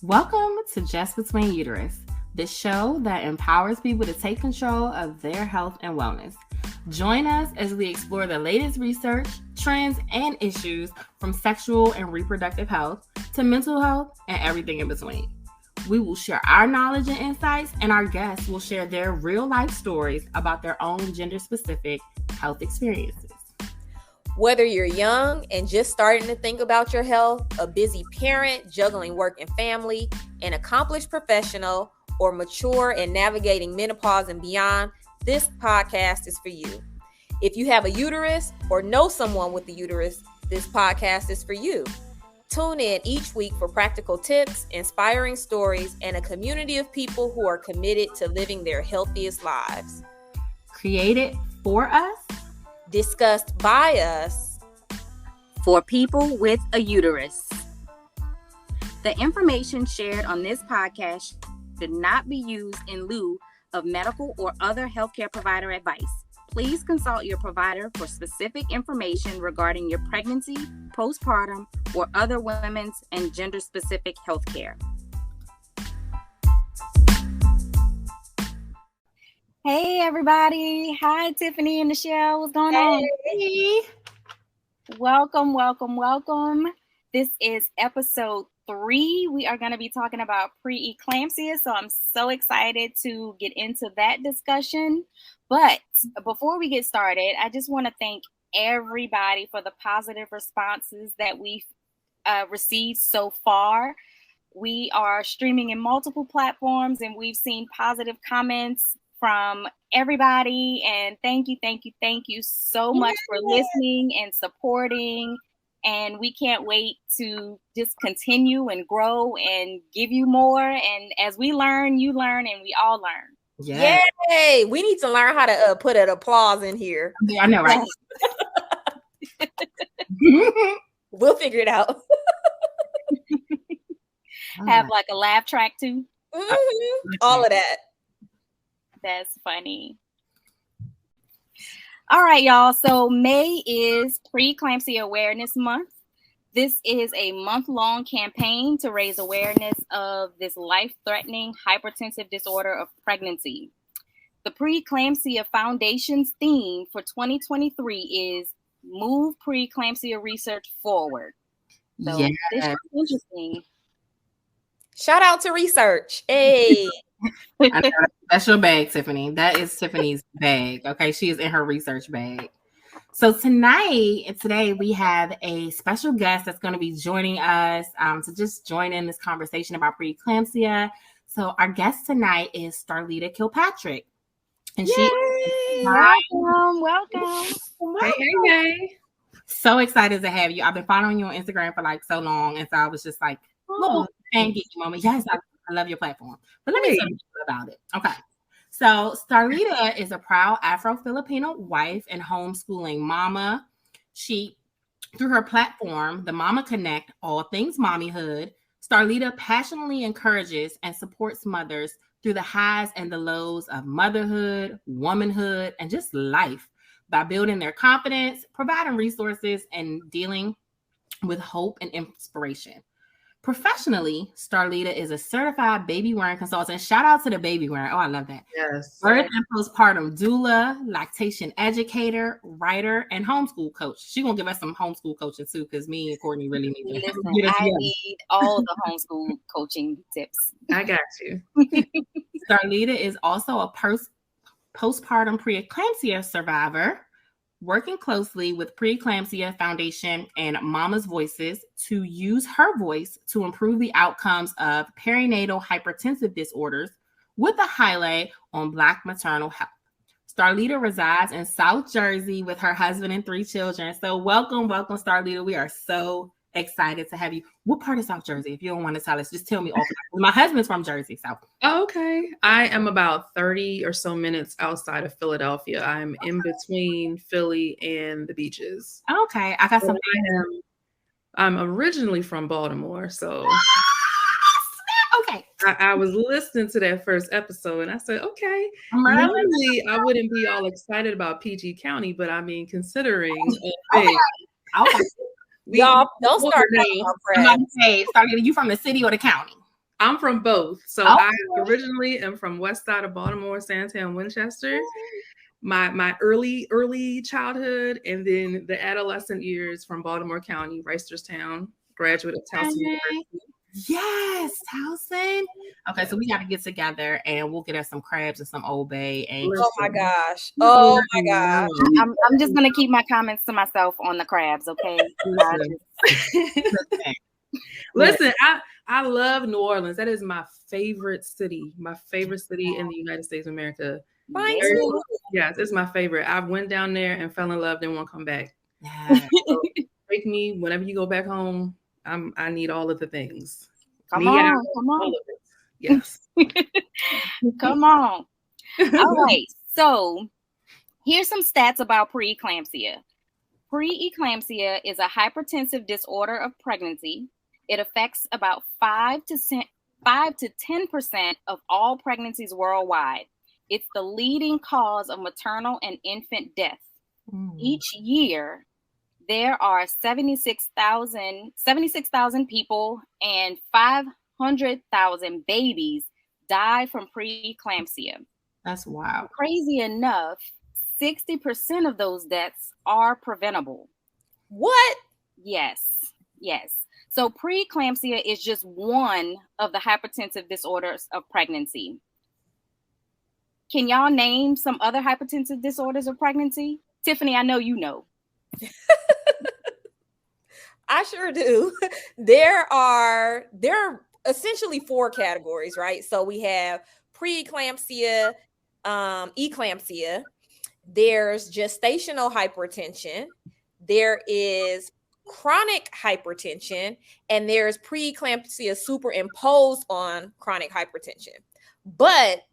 Welcome to Just Between Uterus, the show that empowers people to take control of their health and wellness. Join us as we explore the latest research, trends, and issues from sexual and reproductive health to mental health and everything in between. We will share our knowledge and insights, and our guests will share their real-life stories about their own gender-specific health experiences. Whether you're young and just starting to think about your health, a busy parent juggling work and family, an accomplished professional, or mature and navigating menopause and beyond, this podcast is for you. If you have a uterus or know someone with a uterus, this podcast is for you. Tune in each week for practical tips, inspiring stories, and a community of people who are committed to living their healthiest lives. Created for us, discussed by us, for people with a uterus. The information shared on this podcast should not be used in lieu of medical or other healthcare provider advice. Please consult your provider for specific information regarding your pregnancy, postpartum, or other women's and gender-specific healthcare. Hey, everybody. Hi, Tiffany and Michelle. What's going on? Hey. Welcome. This is episode 3. We are going to be talking about preeclampsia, so I'm so excited to get into that discussion. But before we get started, I just want to thank everybody for the positive responses that we've received so far. We are streaming in multiple platforms, and we've seen positive comments from everybody. And thank you so much for listening and supporting. And we can't wait to just continue and grow and give you more. And as we learn, you learn, and we all learn. Yes. Yay! We need to learn how to put an applause in here. Yeah, I know, right? We'll figure it out. Have like a laugh track too. Mm-hmm. All of that. That's funny. All right, y'all. So May is Preeclampsia Awareness Month. This is a month-long campaign to raise awareness of this life-threatening hypertensive disorder of pregnancy. The Preeclampsia Foundation's theme for 2023 is Move Preeclampsia Research Forward. So Yes. This is interesting. Shout out to research. Hey. I know, that's your bag, Tiffany. That is Tiffany's bag. Okay, she is in her research bag. So today we have a special guest that's going to be joining us to just join in this conversation about preeclampsia. So our guest tonight is Starlita Kilpatrick, and Welcome. Hey. So excited to have you. I've been following you on Instagram for like so long, and so I was just like, little thank you moment. Yes, I love your platform. But let me tell you about it. Okay. So Starlita is a proud Afro-Filipina wife and homeschooling mama. She, through her platform, the Mama Connect, All Things Mommyhood, Starlita passionately encourages and supports mothers through the highs and the lows of motherhood, womanhood, and just life by building their confidence, providing resources, and dealing with hope and inspiration. Professionally, Starlita is a certified baby-wearing consultant. Shout out to the baby-wearing. Oh, I love that. Yes. Birth and postpartum doula, lactation educator, writer, and homeschool coach. She's going to give us some homeschool coaching too, because me and Courtney really need to Listen, I need all the homeschool coaching tips. I got you. Starlita is also a postpartum preeclampsia survivor, working closely with Preeclampsia Foundation and Mama's Voices to use her voice to improve the outcomes of perinatal hypertensive disorders with a highlight on Black Maternal Health. Starlita resides in South Jersey with her husband and 3 children. So welcome, Starlita. We are so excited to have you. What part of South Jersey? If you don't want to tell us, just tell me. My husband's from Jersey, so. Oh, okay. I am about 30 or so minutes outside of Philadelphia. I'm in between Philly and the beaches. Okay. I got some. I'm originally from Baltimore, so. Okay. I was listening to that first episode and I said, okay, normally I wouldn't be all excited about PG County, but I mean, considering Okay. Y'all don't start now. I'm about to say, Starlita, you from the city or the county? I'm from both. So I originally am from west side of Baltimore, Sandtown, Winchester. My early childhood and then the adolescent years from Baltimore County, Reisterstown, graduate of Towson University. Yes, Towson. Okay, so we got to get together and we'll get us some crabs and some Old Bay. And oh my gosh! Oh my gosh! I'm just gonna keep my comments to myself on the crabs. Okay. Listen, I love New Orleans. That is my favorite city. My favorite city in the United States of America. Yes, it's my favorite. I went down there and fell in love, didn't want to come back. Yeah. So, take me whenever you go back home. I need all of the things. Come on. Yes. Come on. All right. So here's some stats about preeclampsia. Preeclampsia is a hypertensive disorder of pregnancy. It affects about 5 to 10% of all pregnancies worldwide. It's the leading cause of maternal and infant death. Each year, there are 76,000 people and 500,000 babies die from preeclampsia. That's wild. Crazy enough, 60% of those deaths are preventable. What? Yes. So preeclampsia is just one of the hypertensive disorders of pregnancy. Can y'all name some other hypertensive disorders of pregnancy? Tiffany, I know you know. I sure do. There are essentially 4 categories, right? So we have preeclampsia, eclampsia. There's gestational hypertension. There is chronic hypertension, and there's preeclampsia superimposed on chronic hypertension. But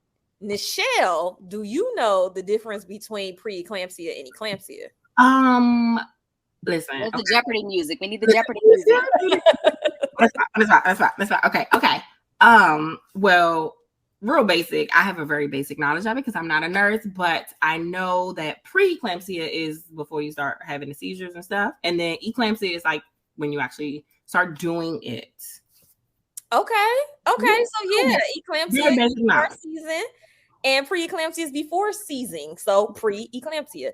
Nichelle, do you know the difference between preeclampsia and eclampsia? Listen. Where's the Jeopardy music? We need the Jeopardy music. That's fine. Okay. Well, real basic. I have a very basic knowledge of it because I'm not a nurse, but I know that preeclampsia is before you start having the seizures and stuff. And then eclampsia is like when you actually start doing it. Okay. So eclampsia is before season and preeclampsia is before seizing. So preeclampsia,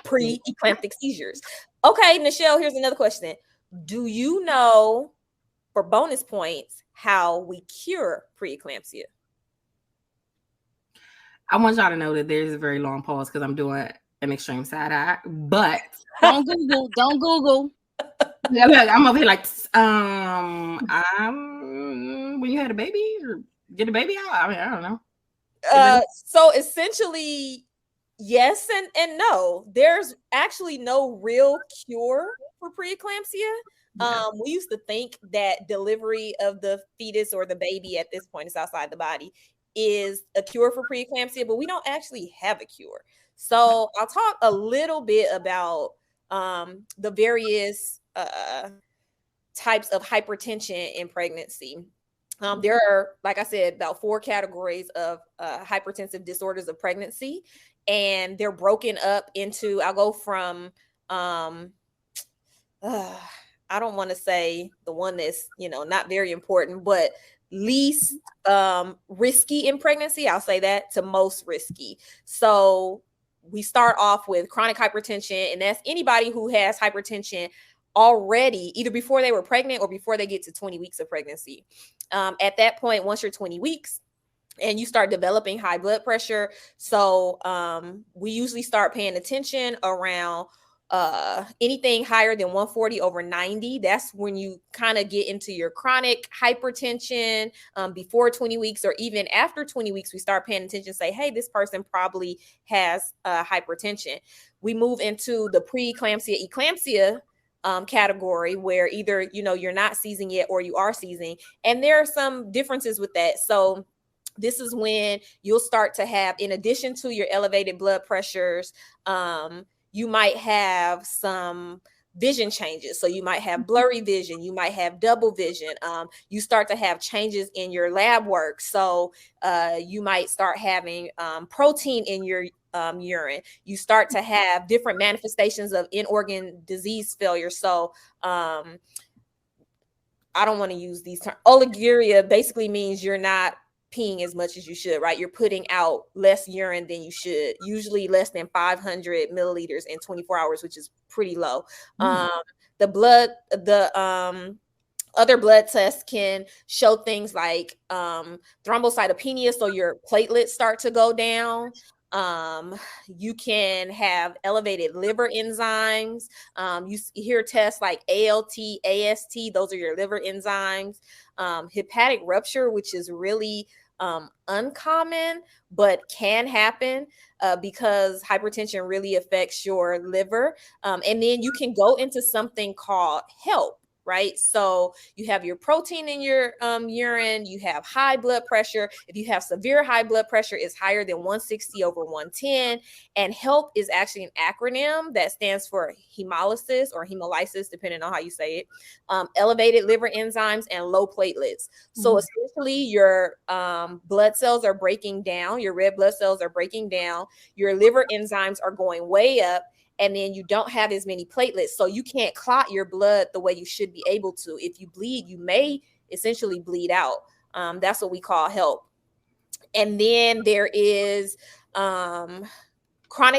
pre-eclamptic seizures. Okay, Nichelle, here's another question. Do you know, for bonus points, how we cure preeclampsia? I want y'all to know that there's a very long pause because I'm doing an extreme side eye, but don't Google. Yeah, I'm over here like, when you had a baby or get a baby out? I mean, I don't know. So essentially, yes and no. There's actually no real cure for preeclampsia. We used to think that delivery of the fetus or the baby at this point is outside the body is a cure for preeclampsia, but we don't actually have a cure. So I'll talk a little bit about the various types of hypertension in pregnancy. There are, like I said, about 4 categories of hypertensive disorders of pregnancy, and they're broken up into, I'll go from, I don't want to say the one that's, not very important, but least risky in pregnancy. I'll say that to most risky. So we start off with chronic hypertension, and that's anybody who has hypertension already, either before they were pregnant or before they get to 20 weeks of pregnancy. At that point, once you're 20 weeks and you start developing high blood pressure, so we usually start paying attention around anything higher than 140/90. That's when you kind of get into your chronic hypertension. Before 20 weeks or even after 20 weeks, we start paying attention, say, hey, this person probably has hypertension. We move into the preeclampsia, eclampsia category, where either, you're not seizing yet or you are seizing. And there are some differences with that. So this is when you'll start to have, in addition to your elevated blood pressures, you might have some vision changes. So you might have blurry vision, you might have double vision. You start to have changes in your lab work. So you might start having protein in your urine. You start to have different manifestations of in-organ disease failure. So I don't want to use these terms. Oliguria basically means you're not peeing as much as you should, right? You're putting out less urine than you should, usually less than 500 milliliters in 24 hours, which is pretty low. Other blood tests can show things like thrombocytopenia, so your platelets start to go down. You can have elevated liver enzymes. You hear tests like ALT, AST, those are your liver enzymes. Hepatic rupture, which is really uncommon, but can happen because hypertension really affects your liver. And then you can go into something called HELP. Right. So you have your protein in your urine, you have high blood pressure. If you have severe high blood pressure, it's higher than 160/110. And HELP is actually an acronym that stands for hemolysis or hemolysis, depending on how you say it, elevated liver enzymes and low platelets. So essentially your blood cells are breaking down, your red blood cells are breaking down, your liver enzymes are going way up, and then you don't have as many platelets. So you can't clot your blood the way you should be able to. If you bleed, you may essentially bleed out. That's what we call HELP. And then there is chronic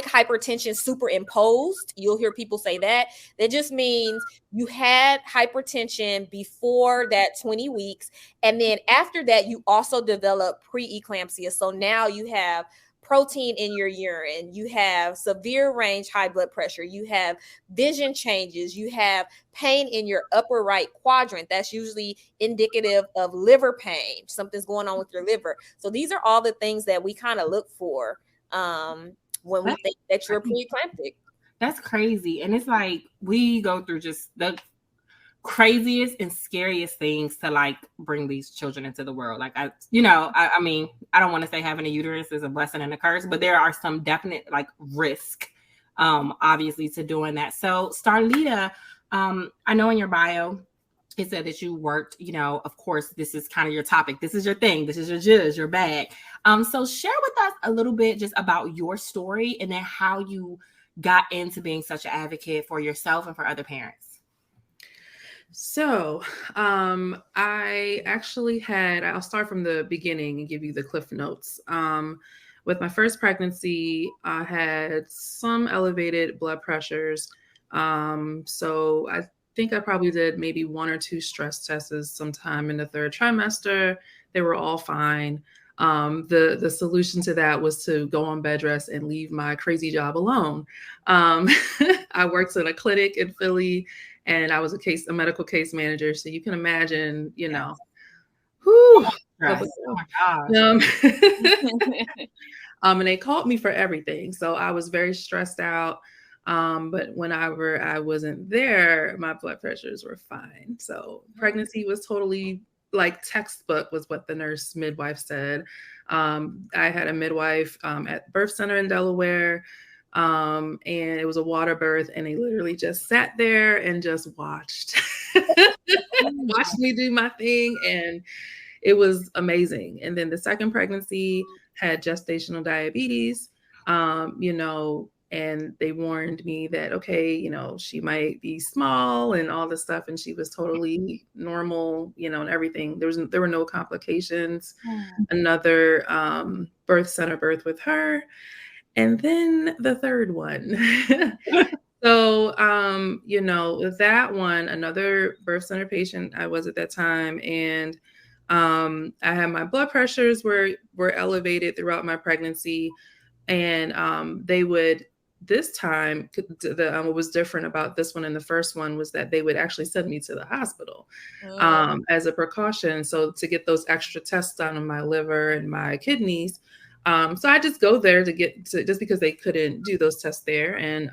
hypertension superimposed. You'll hear people say that. That just means you had hypertension before that 20 weeks. And then after that, you also develop preeclampsia. So now you have protein in your urine, you have severe range high blood pressure, you have vision changes, you have pain in your upper right quadrant. That's usually indicative of liver pain. Something's going on with your liver. So these are all the things that we kind of look for when we think that you're preeclamptic. That's crazy. And it's like we go through just the craziest and scariest things to like bring these children into the world. Like I mean, I don't want to say having a uterus is a blessing and a curse, but there are some definite like risk, obviously, to doing that. So Starlita, I know in your bio it said that you worked, of course, this is kind of your topic. This is your thing. This is your jizz, your bag. So share with us a little bit just about your story and then how you got into being such an advocate for yourself and for other parents. So I actually I'll start from the beginning and give you the cliff notes. With my first pregnancy, I had some elevated blood pressures. So I think I probably did maybe 1 or 2 stress tests sometime in the 3rd trimester. They were all fine. The solution to that was to go on bed rest and leave my crazy job alone. I worked in a clinic in Philly, and I was a medical case manager. So you can imagine, whew, Oh my gosh. And they called me for everything. So I was very stressed out. But whenever I wasn't there, my blood pressures were fine. So pregnancy was totally like textbook, was what the nurse midwife said. I had a midwife at birth center in Delaware. And it was a water birth, and they literally just sat there and just watched me do my thing. And it was amazing. And then the second pregnancy had gestational diabetes, and they warned me that, okay, she might be small and all this stuff. And she was totally normal, and everything. There were no complications. Another birth center birth with her. And then the third one. So, with that one, another birth center patient I was at that time. And I had my blood pressures were elevated throughout my pregnancy. And they would, this time, what was different about this one and the first one was that they would actually send me to the hospital as a precaution. So to get those extra tests done on my liver and my kidneys. So I just go there just because they couldn't do those tests there and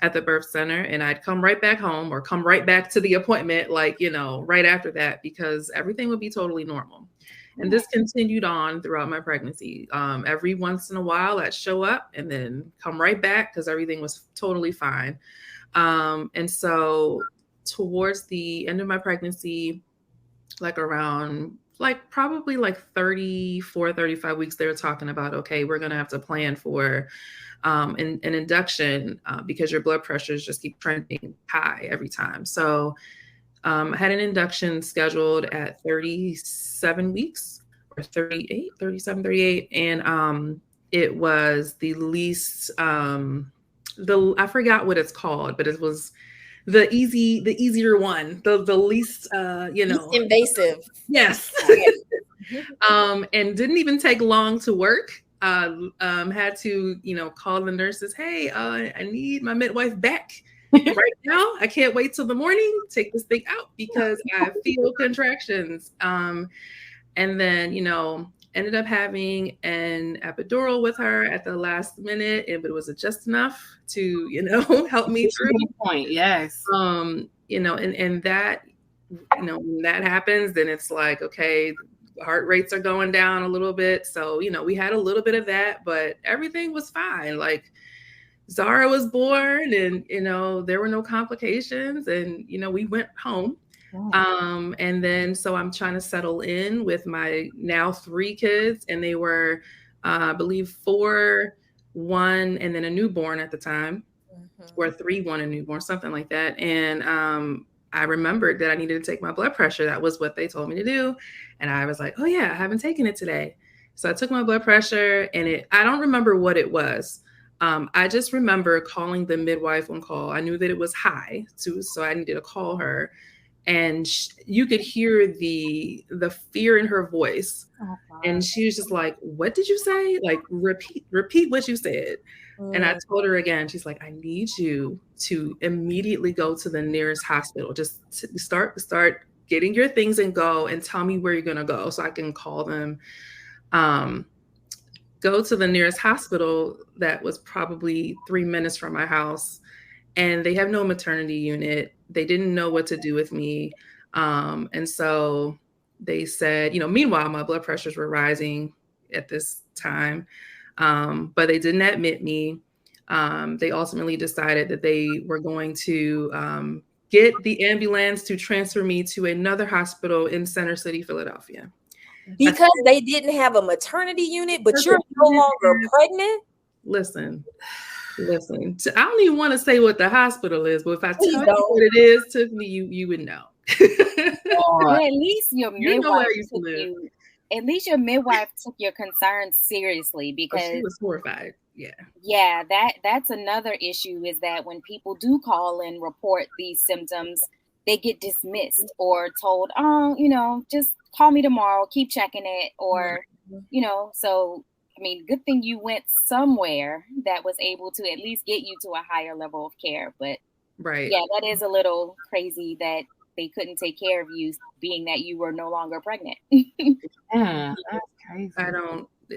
at the birth center, and I'd come right back home or come right back to the appointment, right after that, because everything would be totally normal. And this continued on throughout my pregnancy. Every once in a while I'd show up and then come right back because everything was totally fine. And so towards the end of my pregnancy, probably 34, 35 weeks, they were talking about, okay, we're going to have to plan for an induction because your blood pressures just keep trending high every time. So I had an induction scheduled at 37 weeks or 37, 38. And it was the least, I forgot what it's called, but it was the easier one, the least, least invasive. Yes. And didn't even take long to work. Had to, call the nurses. Hey, I need my midwife back right now. I can't wait till the morning. Take this thing out because I feel contractions. And then, ended up having an epidural with her at the last minute, but it was just enough to, help me through. Point, yes. And that, when that happens, then it's like, okay, heart rates are going down a little bit. So, we had a little bit of that, but everything was fine. Like Zara was born and, there were no complications and, we went home. And then, so I'm trying to settle in with my now 3 kids, and they were, I believe 4, 1, and then a newborn at the time, or 3, 1, a newborn, something like that. And, I remembered that I needed to take my blood pressure. That was what they told me to do. And I was like, oh yeah, I haven't taken it today. So I took my blood pressure and I don't remember what it was. I just remember calling the midwife on call. I knew that it was high too, so I needed to call her. And you could hear the fear in her voice. And she was just like, what did you say? Like, repeat what you said. And I told her again, she's like, I need you to immediately go to the nearest hospital. Just start getting your things and go and tell me where you're going to go so I can call them. Go to the nearest hospital that was probably 3 minutes from my house. And they have no maternity unit. They didn't know what to do with me. And so they said, meanwhile, my blood pressures were rising at this time. But they didn't admit me. They ultimately decided that they were going to get the ambulance to transfer me to another hospital in Center City, Philadelphia. Because they didn't have a maternity unit, but you're no longer pregnant? Listen. I don't even want to say what the hospital is, but if I tell you what it is, Tiffany, you would know. Well, at least your midwife took your concerns seriously, because she was horrified. Yeah, that's another issue, is that when people do call and report these symptoms, they get dismissed or told, oh, just call me tomorrow, keep checking it, or so I mean, good thing you went somewhere that was able to at least get you to a higher level of care. But yeah, that is a little crazy that they couldn't take care of you, being that you were no longer pregnant. Yeah, that's crazy.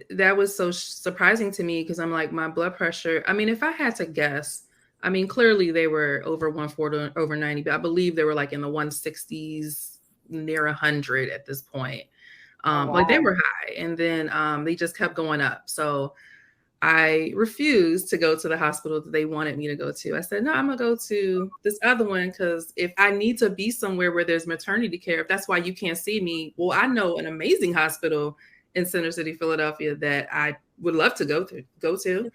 That was so surprising to me, because I'm like, my blood pressure, I mean, if I had to guess, I mean, clearly they were over 140, over 90, but I believe they were like in the 160s, near 100 at this point. Like they were high, and then they just kept going up. So I refused to go to the hospital that they wanted me to go to. I said, no, I'm gonna go to this other one, because if I need to be somewhere where there's maternity care, if that's why you can't see me, well, I know an amazing hospital in Center City, Philadelphia, that I would love to go to.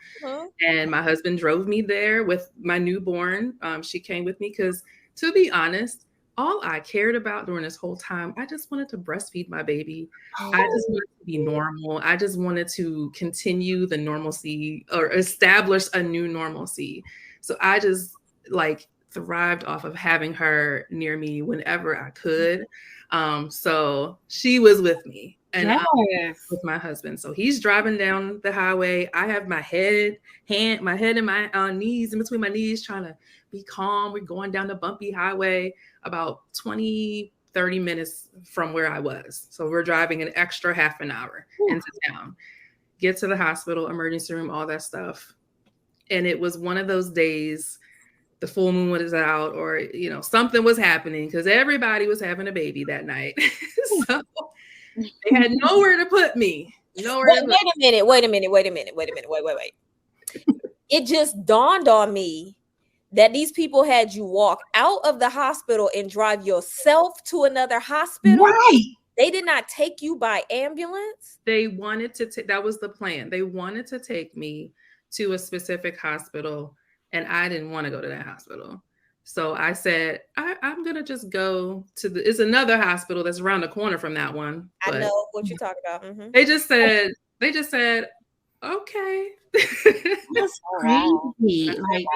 And my husband drove me there with my newborn. She came with me because, to be honest, all I cared about during this whole time, I just wanted to breastfeed my baby. I just wanted to be normal. I just wanted to continue the normalcy, or establish a new normalcy. So I just thrived off of having her near me whenever I could. So she was with me, and with my husband. So he's driving down the highway. I have my head and my knees in between my knees, trying to be calm. We're going down the bumpy highway, about 20, 30 minutes from where I was. So we're driving an extra half an hour into town, get to the hospital, emergency room, all that stuff. And it was one of those days, the full moon was out, or, something was happening, because everybody was having a baby that night. So they had nowhere to put me. Wait a minute. It just dawned on me that these people had you walk out of the hospital and drive yourself to another hospital. Right. They did not take you by ambulance. They wanted to that was the plan. They wanted to take me to a specific hospital, and I didn't want to go to that hospital. So I said, I'm going to just go to it's another hospital that's around the corner from that one. I know what you're talking about. Mm-hmm. They just said, okay. That's crazy. Like,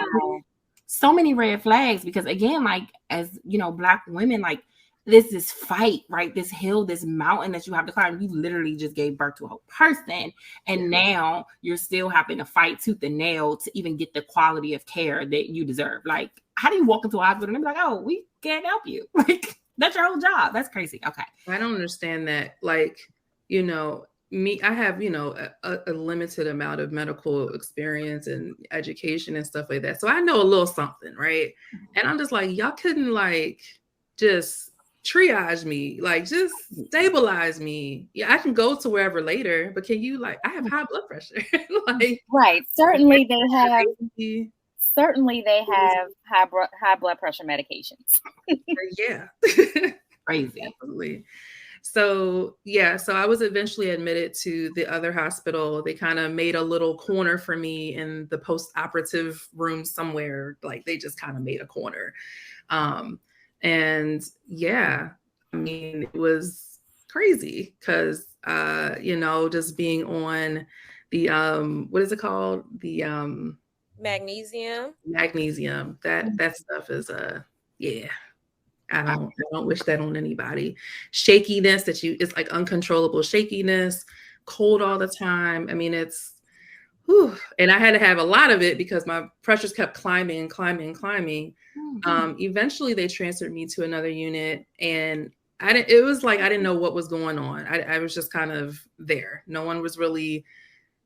so many red flags, because again, like, as you know, Black women, like, this fight, right? This hill, this mountain that you have to climb. You literally just gave birth to a whole person, and now you're still having to fight tooth and nail to even get the quality of care that you deserve. Like, how do you walk into a hospital and be like, oh, we can't help you? Like, that's your whole job. That's crazy. Okay. I don't understand that. Like, you know, I have, you know, a limited amount of medical experience and education and stuff like that. So I know a little something, right? And I'm just like, y'all couldn't like just triage me, like just stabilize me. Yeah, I can go to wherever later, but can you, like, I have high blood pressure. Like, right. Certainly they have high blood pressure medications. Yeah. Crazy. Absolutely. So yeah, so I was eventually admitted to the other hospital. They kind of made a little corner for me in the post-operative room somewhere. Like, they just kind of made a corner. And yeah, I mean, it was crazy because, you know, just being on the, what is it called? The magnesium. That stuff is, yeah. I don't wish that on anybody. Shakiness it's like uncontrollable shakiness, cold all the time. I mean, it's, whew. And I had to have a lot of it because my pressures kept climbing. Eventually they transferred me to another unit, and it was like, I didn't know what was going on. I was just kind of there. No one was really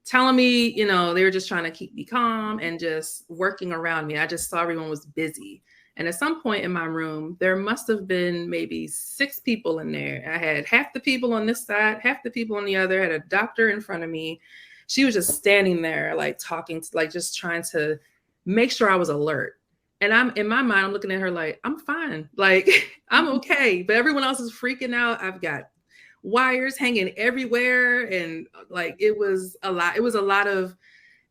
telling me, you know, they were just trying to keep me calm and just working around me. I just saw everyone was busy. And at some point in my room, there must have been maybe 6 people in there. I had half the people on this side, half the people on the other. I had a doctor in front of me. She was just standing there, like talking, like just trying to make sure I was alert. And in my mind, I'm looking at her like, I'm fine. Like, I'm okay. But everyone else is freaking out. I've got wires hanging everywhere. And like, it was a lot. It was a lot of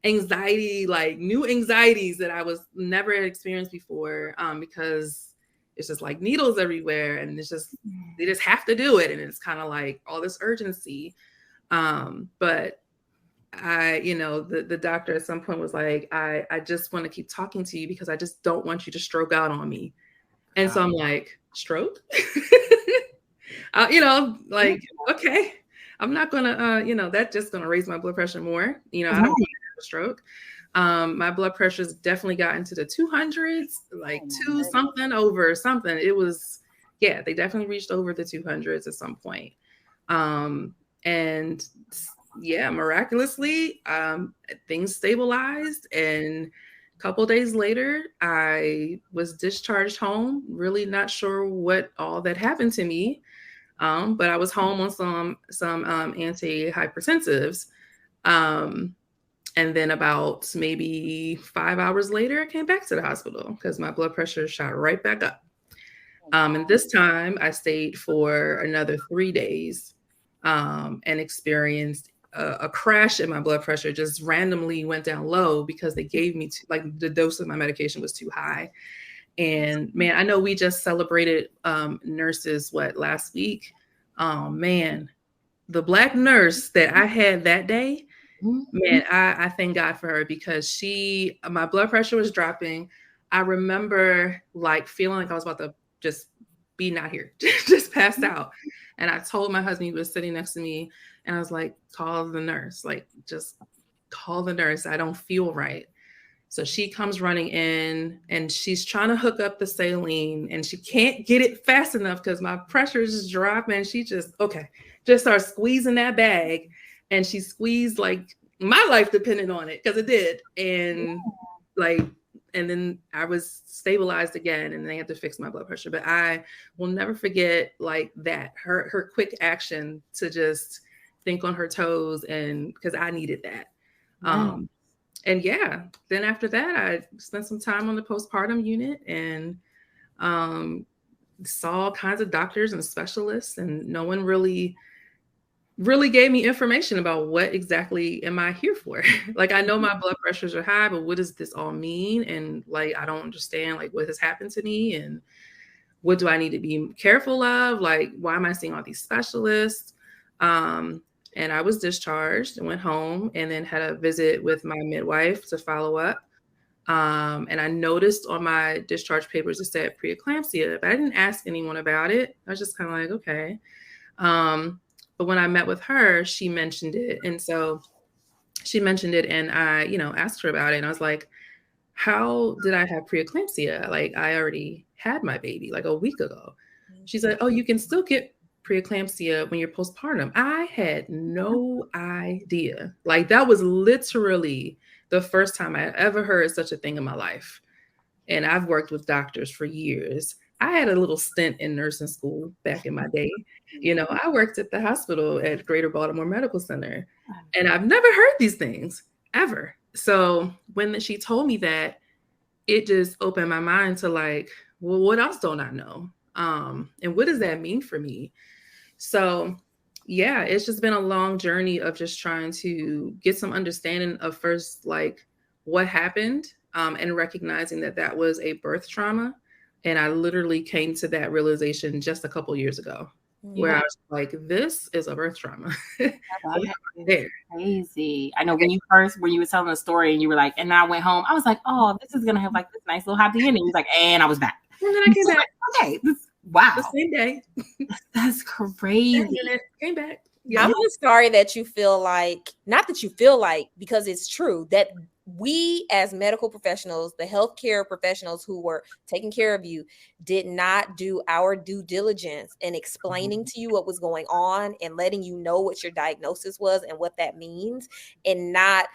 anxiety, like new anxieties that I was never experienced before, because it's just like needles everywhere, and it's just, they just have to do it. And it's kind of like all this urgency. But I, you know, the doctor at some point was like, I just want to keep talking to you because I just don't want you to stroke out on me. And so I'm like, stroke? You know, like, okay, I'm not gonna, you know, that's just gonna raise my blood pressure more. You know, I don't want to have a stroke. My blood pressure's definitely got into the 200s, like 2 something over something. It was, yeah, they definitely reached over the 200s at some point. And yeah, miraculously, things stabilized, and a couple days later, I was discharged home. Really not sure what all that happened to me, but I was home on some antihypertensives, and then about maybe 5 hours later, I came back to the hospital because my blood pressure shot right back up. And this time, I stayed for another 3 days, and experienced a crash in my blood pressure. Just randomly went down low because they gave me like the dose of my medication was too high. And man, I know we just celebrated nurses last week. Oh man, the Black nurse that I had that day, man, I thank God for her, because my blood pressure was dropping. I remember like feeling like I was about to just be not here, just passed out. And I told my husband, he was sitting next to me, and I was like, call the nurse, like just call the nurse. I don't feel right. So she comes running in, and she's trying to hook up the saline, and she can't get it fast enough because my pressure is just dropping. She just starts squeezing that bag, and she squeezed like my life depended on it, because it did. And and then I was stabilized again, and they had to fix my blood pressure. But I will never forget like that, her quick action to just think on her toes, and because I needed that. And yeah, then after that, I spent some time on the postpartum unit, and saw all kinds of doctors and specialists, and no one really really gave me information about what exactly am I here for. Like, I know my blood pressures are high, but what does this all mean? And like, I don't understand like what has happened to me and what do I need to be careful of? Like, why am I seeing all these specialists? And I was discharged and went home and then had a visit with my midwife to follow up. And I noticed on my discharge papers, it said preeclampsia, but I didn't ask anyone about it. I was just kind of like, okay. But when I met with her, she mentioned it. And so she mentioned it and I, asked her about it. And I was like, how did I have preeclampsia? Like, I already had my baby like a week ago. She's like, oh, you can still get preeclampsia when you're postpartum. I had no idea. Like, that was literally the first time I ever heard such a thing in my life. And I've worked with doctors for years. I had a little stint in nursing school back in my day. I worked at the hospital at Greater Baltimore Medical Center, and I've never heard these things ever. So when she told me that, it just opened my mind to like, well, what else don't I know? And what does that mean for me? So yeah, it's just been a long journey of just trying to get some understanding of first, like what happened, and recognizing that that was a birth trauma. And I literally came to that realization just a couple years ago, where I was like, this is a birth trauma. There. Crazy. I know when you were telling the story and you were like, and I went home, I was like, oh, this is going to have like this nice little happy ending. He was like, and I was back. And then I came back. Okay. Wow. The same day. That's crazy. Came back. Yeah. I'm just sorry that you feel like, not that you feel like, because it's true that we as medical professionals, the healthcare professionals who were taking care of you, did not do our due diligence in explaining to you what was going on and letting you know what your diagnosis was and what that means, and not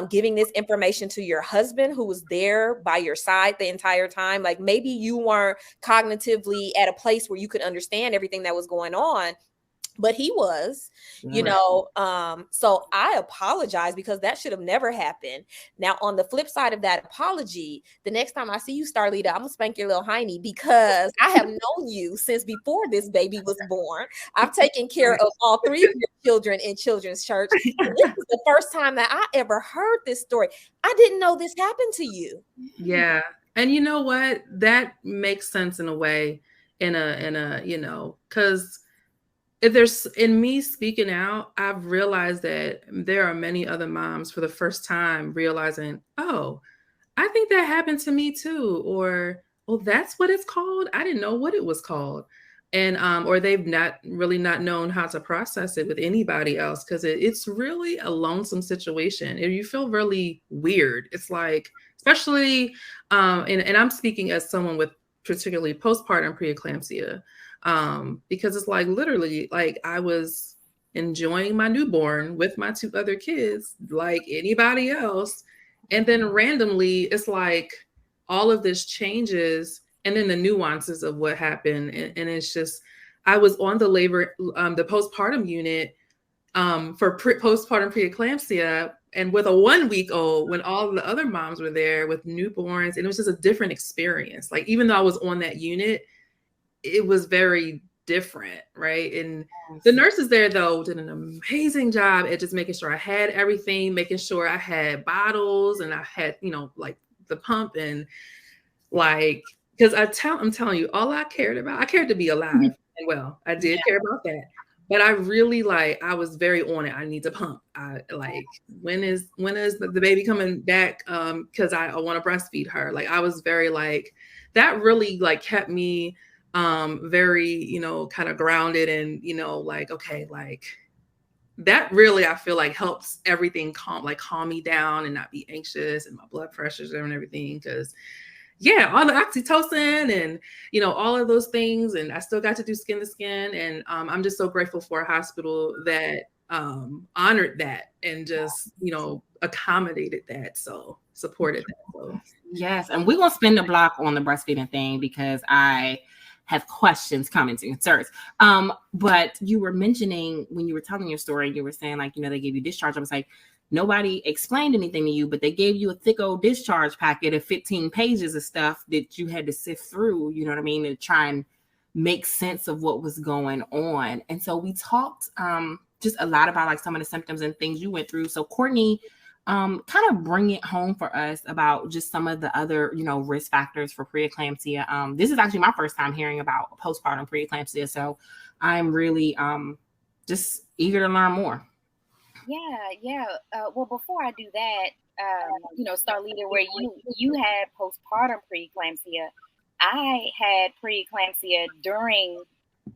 giving this information to your husband who was there by your side the entire time. Like, maybe you weren't cognitively at a place where you could understand everything that was going on, but he was, so I apologize because that should have never happened. Now, on the flip side of that apology, the next time I see you, Starlita, I'm gonna spank your little hiney because I have known you since before this baby was born. I've taken care of all three of your children in children's church. This is the first time that I ever heard this story. I didn't know this happened to you. Yeah. And you know what? That makes sense in a way, because if there's, in me speaking out, I've realized that there are many other moms for the first time realizing, oh, I think that happened to me too. Or, oh, that's what it's called. I didn't know what it was called. And, or they've not known how to process it with anybody else. Cause it's really a lonesome situation. And you feel really weird. It's like, especially, and I'm speaking as someone with particularly postpartum preeclampsia. Because it's like literally like I was enjoying my newborn with my two other kids like anybody else. And then randomly it's like all of this changes and then the nuances of what happened. And it's just, I was on the the postpartum unit for postpartum preeclampsia and with a 1-week-old when all the other moms were there with newborns. And it was just a different experience. Like, even though I was on that unit, it was very different, right? And the nurses there, though, did an amazing job at just making sure I had everything, making sure I had bottles and I had, like the pump and like, because I'm telling you, all I cared to be alive. And well, I did care about that. But I really I was very on it. I need to pump. I like, when is the baby coming back? Because I want to breastfeed her. Like, I was very that really kept me very, kind of grounded and, okay, that really, I feel helps everything calm me down and not be anxious and my blood pressures and everything. Cause all the oxytocin and, all of those things. And I still got to do skin to skin. And I'm just so grateful for a hospital that honored that and just, accommodated that. So supported that. So. Yes. And we're going to spin the block on the breastfeeding thing because I have questions, comments, and concerns. But you were mentioning when you were telling your story, you were saying they gave you discharge. I was like, nobody explained anything to you, but they gave you a thick old discharge packet of 15 pages of stuff that you had to sift through, you know what I mean, to try and make sense of what was going on. And so we talked just a lot about like some of the symptoms and things you went through. So Courtney, kind of bring it home for us about just some of the other, risk factors for preeclampsia. This is actually my first time hearing about postpartum preeclampsia. So I'm really just eager to learn more. Yeah. Well, before I do that, Starlita, where you had postpartum preeclampsia, I had preeclampsia during,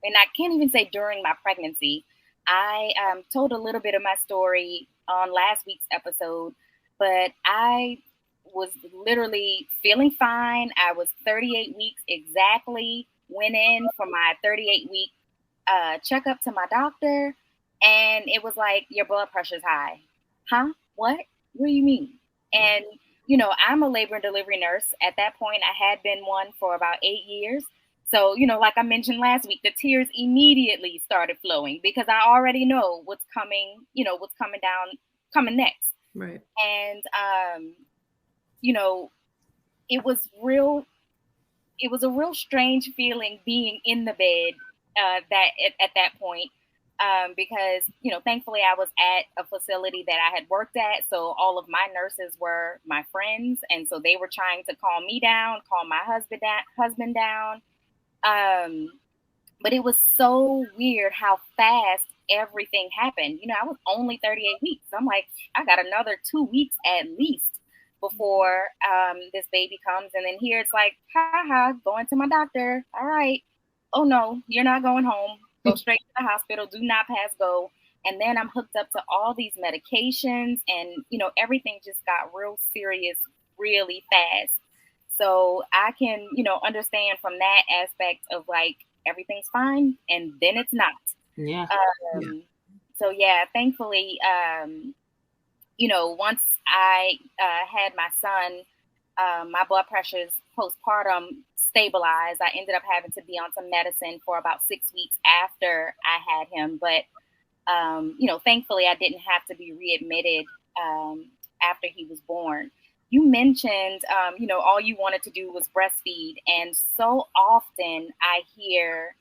and I can't even say during my pregnancy. I told a little bit of my story on last week's episode, but I was literally feeling fine. I was 38 weeks exactly, went in for my 38-week checkup to my doctor, and it was like, your blood pressure's high. Huh? What do you mean? And, I'm a labor and delivery nurse. At that point, I had been one for about 8 years. So, like I mentioned last week, the tears immediately started flowing because I already know what's coming, coming next. Right. And, it was a real strange feeling being in the bed at that point. Because, thankfully I was at a facility that I had worked at. So all of my nurses were my friends. And so they were trying to calm me down, calm my husband down. But it was so weird how fast everything happened. I was only 38 weeks. I'm like, I got another 2 weeks at least before this baby comes. And then here it's like, going to my doctor. All right. Oh no, you're not going home. Go straight to the hospital. Do not pass go. And then I'm hooked up to all these medications, and everything just got real serious really fast. So I can understand from that aspect of like everything's fine and then it's not. Yeah. So yeah, thankfully, once I had my son, my blood pressures postpartum stabilized. I ended up having to be on some medicine for about 6 weeks after I had him. But, thankfully I didn't have to be readmitted after he was born. You mentioned, all you wanted to do was breastfeed. And so often I hear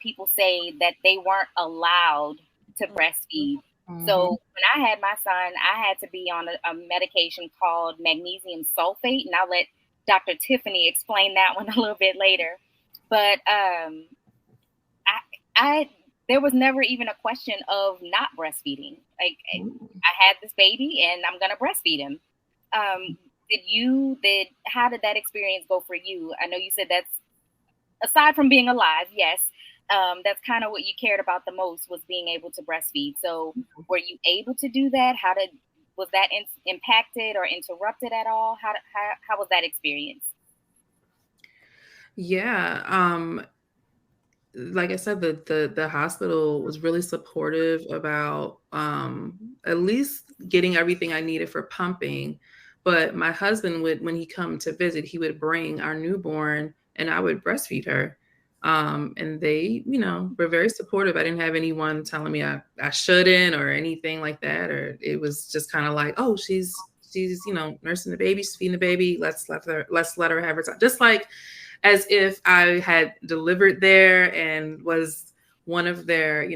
people say that they weren't allowed to breastfeed. Mm-hmm. So when I had my son, I had to be on a medication called magnesium sulfate. And I'll let Dr. Tiffany explain that one a little bit later. But there was never even a question of not breastfeeding. Like, I had this baby and I'm going to breastfeed him. How did that experience go for you? I know you said that's, aside from being alive, yes, that's kind of what you cared about the most, was being able to breastfeed. So were you able to do that? Was that impacted or interrupted at all? How was that experience? Yeah. Like I said, the hospital was really supportive about at least getting everything I needed for pumping. But my husband when he come to visit, he would bring our newborn and I would breastfeed her. And they, were very supportive. I didn't have anyone telling me I shouldn't or anything like that. Or it was just kind of like, oh, she's nursing the baby, she's feeding the baby. Let's let her have her time. Just like as if I had delivered there and was one of their,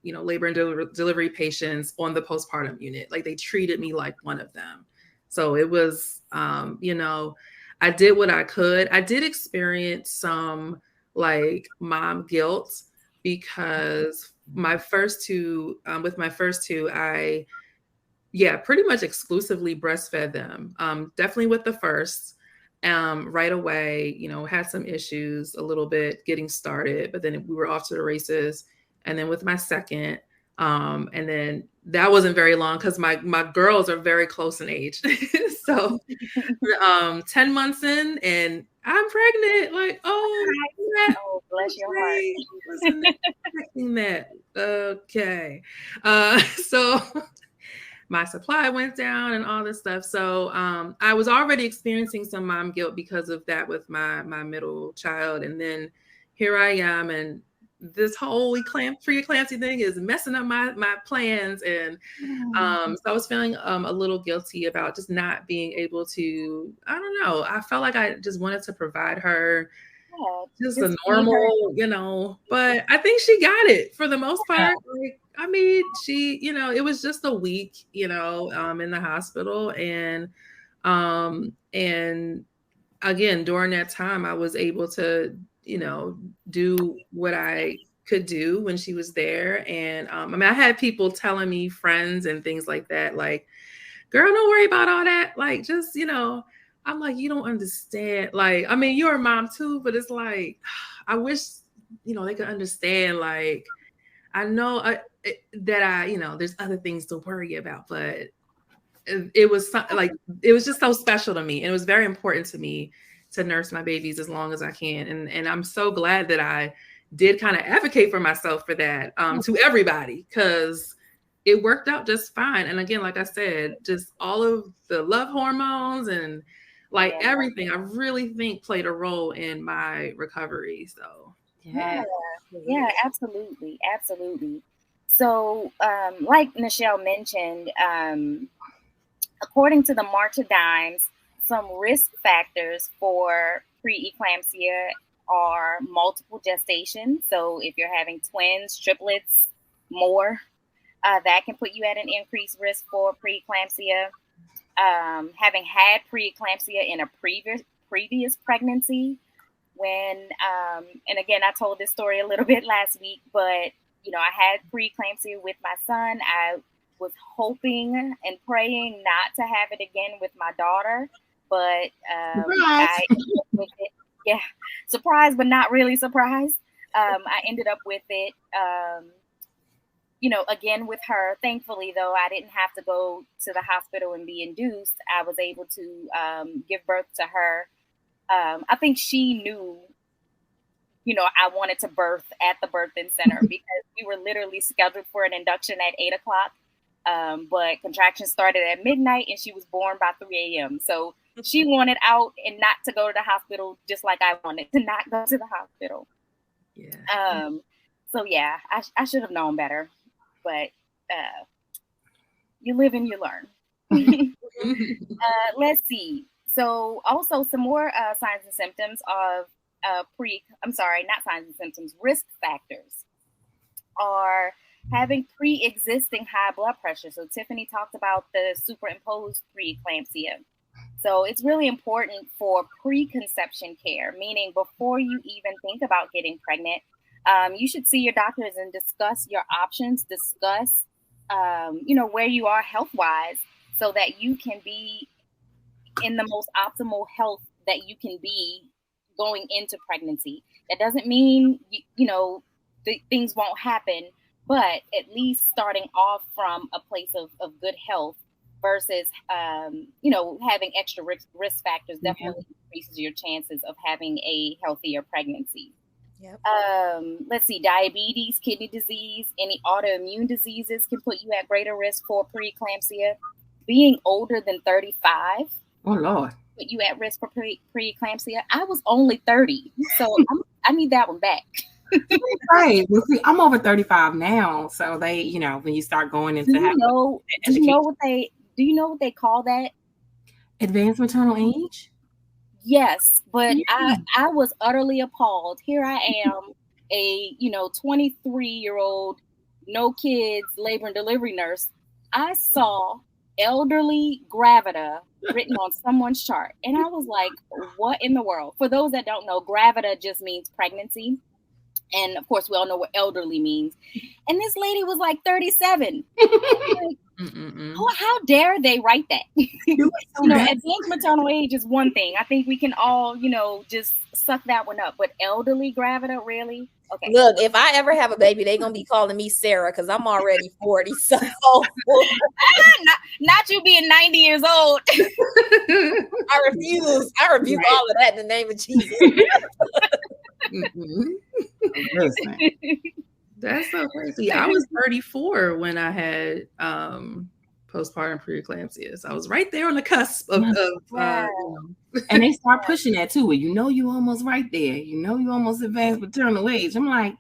labor and delivery patients on the postpartum unit. Like they treated me like one of them. So it was, I did what I could. I did experience some like mom guilt because with my first two, I pretty much exclusively breastfed them. Definitely with the first, right away, had some issues a little bit getting started, but then we were off to the races. And then with my second, and then that wasn't very long because my girls are very close in age. So 10 months in and I'm pregnant. Like, oh, bless your heart. Wasn't expecting that. Okay. So my supply went down and all this stuff. So I was already experiencing some mom guilt because of that with my middle child. And then here I am, and this whole preeclampsia thing is messing up my plans. And so I was feeling a little guilty about just not being able to, I don't know. I felt like I just wanted to provide her just a normal, you know, but I think she got it for the most part. Like, I mean, she, you know, it was just a week, you know, in the hospital. And again, during that time, I was able to, you know, do what I could do when she was there. And I mean, I had people telling me, friends and things like that, like, girl, don't worry about all that. Like, just, you know, I'm like, you don't understand. Like, I mean, you're a mom too, but it's like, I wish, you know, they could understand. Like, I know that you know, there's other things to worry about, but it was like, it was just so special to me. And it was very important to me to nurse my babies as long as I can. And I'm so glad that I did kind of advocate for myself for that, to everybody, because it worked out just fine. And again, like I said, just all of the love hormones and like everything, I really think played a role in my recovery. So yeah, absolutely. So like Nichelle mentioned, according to the March of Dimes, some risk factors for preeclampsia are multiple gestation. So if you're having twins, triplets, more, that can put you at an increased risk for preeclampsia. Having had preeclampsia in a previous pregnancy, when and again, I told this story a little bit last week, but you know, I had preeclampsia with my son. I was hoping and praying not to have it again with my daughter, but I ended up with it. Yeah, surprised, but not really surprised. I ended up with it. You know, again with her. Thankfully, though, I didn't have to go to the hospital and be induced. I was able to give birth to her. I think she knew, you know, I wanted to birth at the birthing center because we were literally scheduled for an induction at 8:00. But contractions started at midnight and she was born by 3 a.m. So she wanted out and not to go to the hospital, just like I wanted to not go to the hospital. Yeah. So yeah, I should have known better, but you live and you learn. Let's see. So also some more signs and symptoms of not signs and symptoms, risk factors are having pre-existing high blood pressure. So Tiffany talked about the superimposed preeclampsia. So it's really important for preconception care, meaning before you even think about getting pregnant, you should see your doctors and discuss your options, discuss, you know, where you are health-wise so that you can be in the most optimal health that you can be going into pregnancy. That doesn't mean, you know, things won't happen, but at least starting off from a place of good health versus, you know, having extra risk factors definitely increases your chances of having a healthier pregnancy. Yep. Let's see, diabetes, kidney disease, any autoimmune diseases can put you at greater risk for preeclampsia. Being older than 35. Oh, Lord. Put you at risk for preeclampsia. I was only 30, so I need that one back. Right. Well, see, I'm over 35 now, so they, you know, when you start going into, do you know what they call that? Advanced maternal age. Yes, but I was utterly appalled. Here I am, a 23-year-old, no kids, labor and delivery nurse. I saw elderly gravida written on someone's chart, and I was like, what in the world? For those that don't know, gravida just means pregnancy. And of course, we all know what elderly means. And this lady was like 37. How dare they write that? Advanced maternal age is one thing. I think we can all, just suck that one up. But elderly gravida, really? Okay. Look, if I ever have a baby, they're going to be calling me Sarah because I'm already 40. So not you being 90 years old. I refuse. I rebuke all of that in the name of Jesus. That's so crazy. I was 34 when I had postpartum preeclampsia. So I was right there on the cusp of and they start pushing that too. You almost right there. You almost advanced maternal age. I'm like,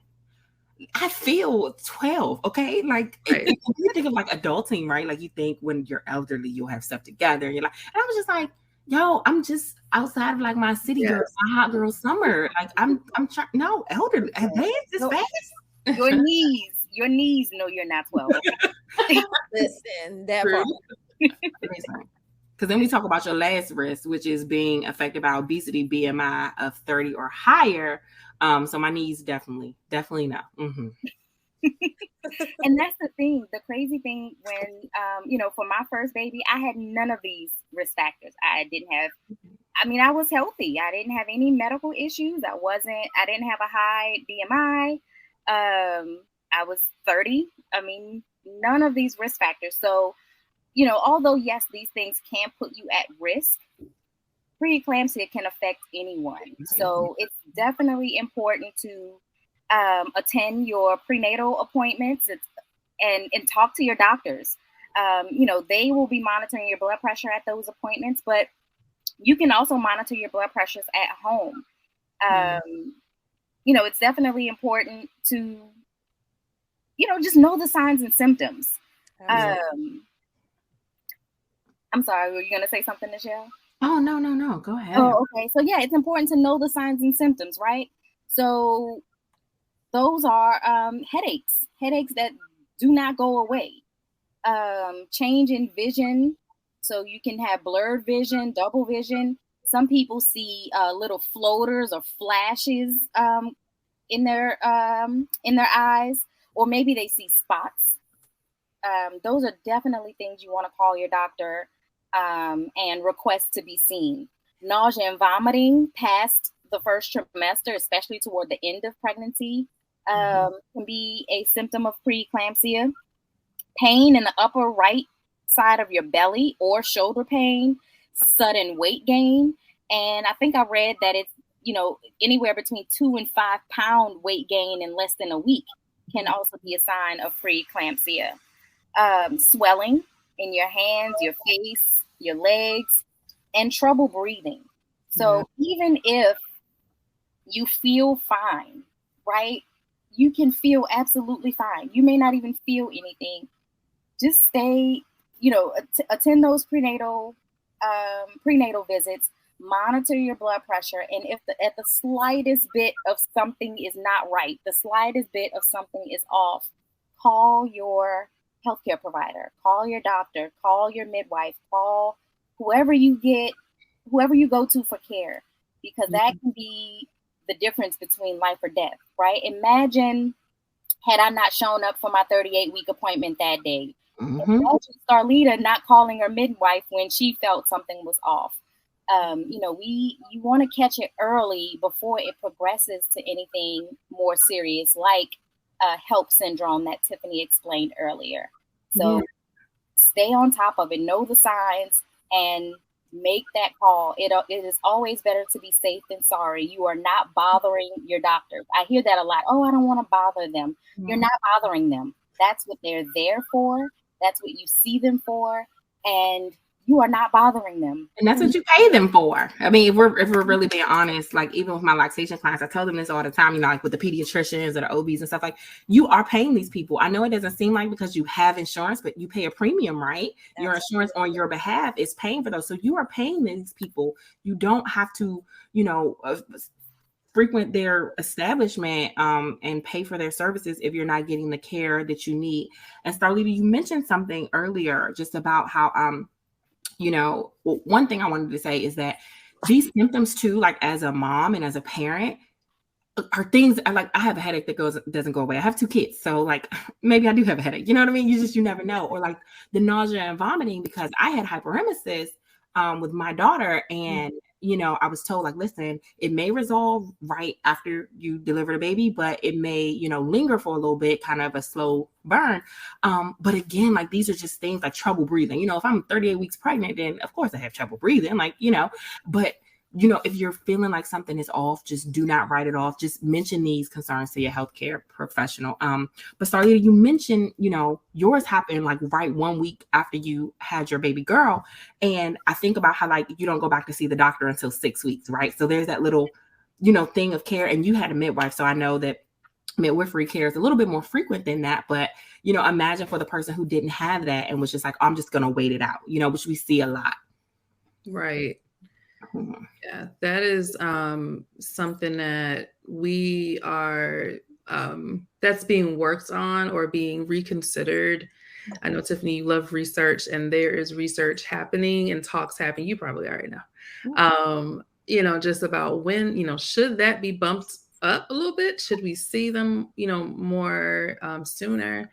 I feel 12. Okay, like you think of like adulting, right? Like you think when you're elderly, you'll have stuff together. You're like, and I was just like, yo, I'm just outside of like my city girl, my hot girl summer. Like I'm trying. No, elderly, advanced is fast. Your knees know you're not 12. Listen, that part. Because then we talk about your last risk, which is being affected by obesity, BMI of 30 or higher. So my knees definitely no. Mm-hmm. And that's the thing. The crazy thing when, for my first baby, I had none of these risk factors. I was healthy. I didn't have any medical issues. I didn't have a high BMI. I was 30. I mean, none of these risk factors. So, although, yes, these things can put you at risk, preeclampsia can affect anyone. So it's definitely important to attend your prenatal appointments and talk to your doctors. They will be monitoring your blood pressure at those appointments, but you can also monitor your blood pressures at home. It's definitely important to, just know the signs and symptoms. I'm sorry, were you going to say something, Michelle? Oh, no. Go ahead. Oh, okay. So yeah, it's important to know the signs and symptoms, right? So those are headaches that do not go away. Change in vision. So you can have blurred vision, double vision. Some people see little floaters or flashes in their eyes, or maybe they see spots. Those are definitely things you want to call your doctor and request to be seen. Nausea and vomiting past the first trimester, especially toward the end of pregnancy, can be a symptom of preeclampsia. Pain in the upper right side of your belly or shoulder pain, sudden weight gain. And I think I read that it's, anywhere between 2 and 5 pound weight gain in less than a week can also be a sign of preeclampsia. Swelling in your hands, your face, your legs, and trouble breathing. So even if you feel fine, right? You can feel absolutely fine. You may not even feel anything. Just stay, attend those prenatal visits, monitor your blood pressure. And if at the slightest bit of something is not right, the slightest bit of something is off, call your healthcare provider, call your doctor, call your midwife, call whoever you go to for care, because that can be the difference between life or death, right? Imagine had I not shown up for my 38-week appointment that day. Imagine Starlita not calling her midwife when she felt something was off. You want to catch it early before it progresses to anything more serious, like HELP syndrome that Tiffany explained earlier. So stay on top of it, know the signs, and make that call. It is always better to be safe than sorry. You are not bothering your doctors. I hear that a lot. Oh, I don't want to bother them. You're not bothering them. That's what they're there for. That's what you see them for. And you are not bothering them. And that's what you pay them for. I mean, if we're really being honest, like even with my lactation clients, I tell them this all the time, like with the pediatricians or the OBs and stuff, like you are paying these people. I know it doesn't seem like because you have insurance, but you pay a premium, right? Your insurance on your behalf is paying for those. So you are paying these people. You don't have to, frequent their establishment and pay for their services if you're not getting the care that you need. And Starlita, you mentioned something earlier just about how one thing I wanted to say is that these symptoms too, like as a mom and as a parent, are things like I have a headache that doesn't go away. I have 2 kids, so like maybe I do have a headache. You know what I mean? You never know. Or like the nausea and vomiting, because I had hyperemesis with my daughter, and I was told, like, listen, it may resolve right after you deliver the baby, but it may, linger for a little bit, kind of a slow burn. But again, like these are just things like trouble breathing. If I'm 38 weeks pregnant, then of course I have trouble breathing, but if you're feeling like something is off, just do not write it off. Just mention these concerns to your healthcare professional. But Starlita, you mentioned, yours happened like right 1 week after you had your baby girl. And I think about how like you don't go back to see the doctor until 6 weeks, right? So there's that little, thing of care. And you had a midwife. So I know that midwifery care is a little bit more frequent than that. But, imagine for the person who didn't have that and was just like, I'm just going to wait it out, which we see a lot. Right. Yeah, that is something that we are that's being worked on or being reconsidered. I know, Tiffany, you love research, and there is research happening and talks happening. You probably already know. Just about when, should that be bumped up a little bit? Should we see them, more sooner?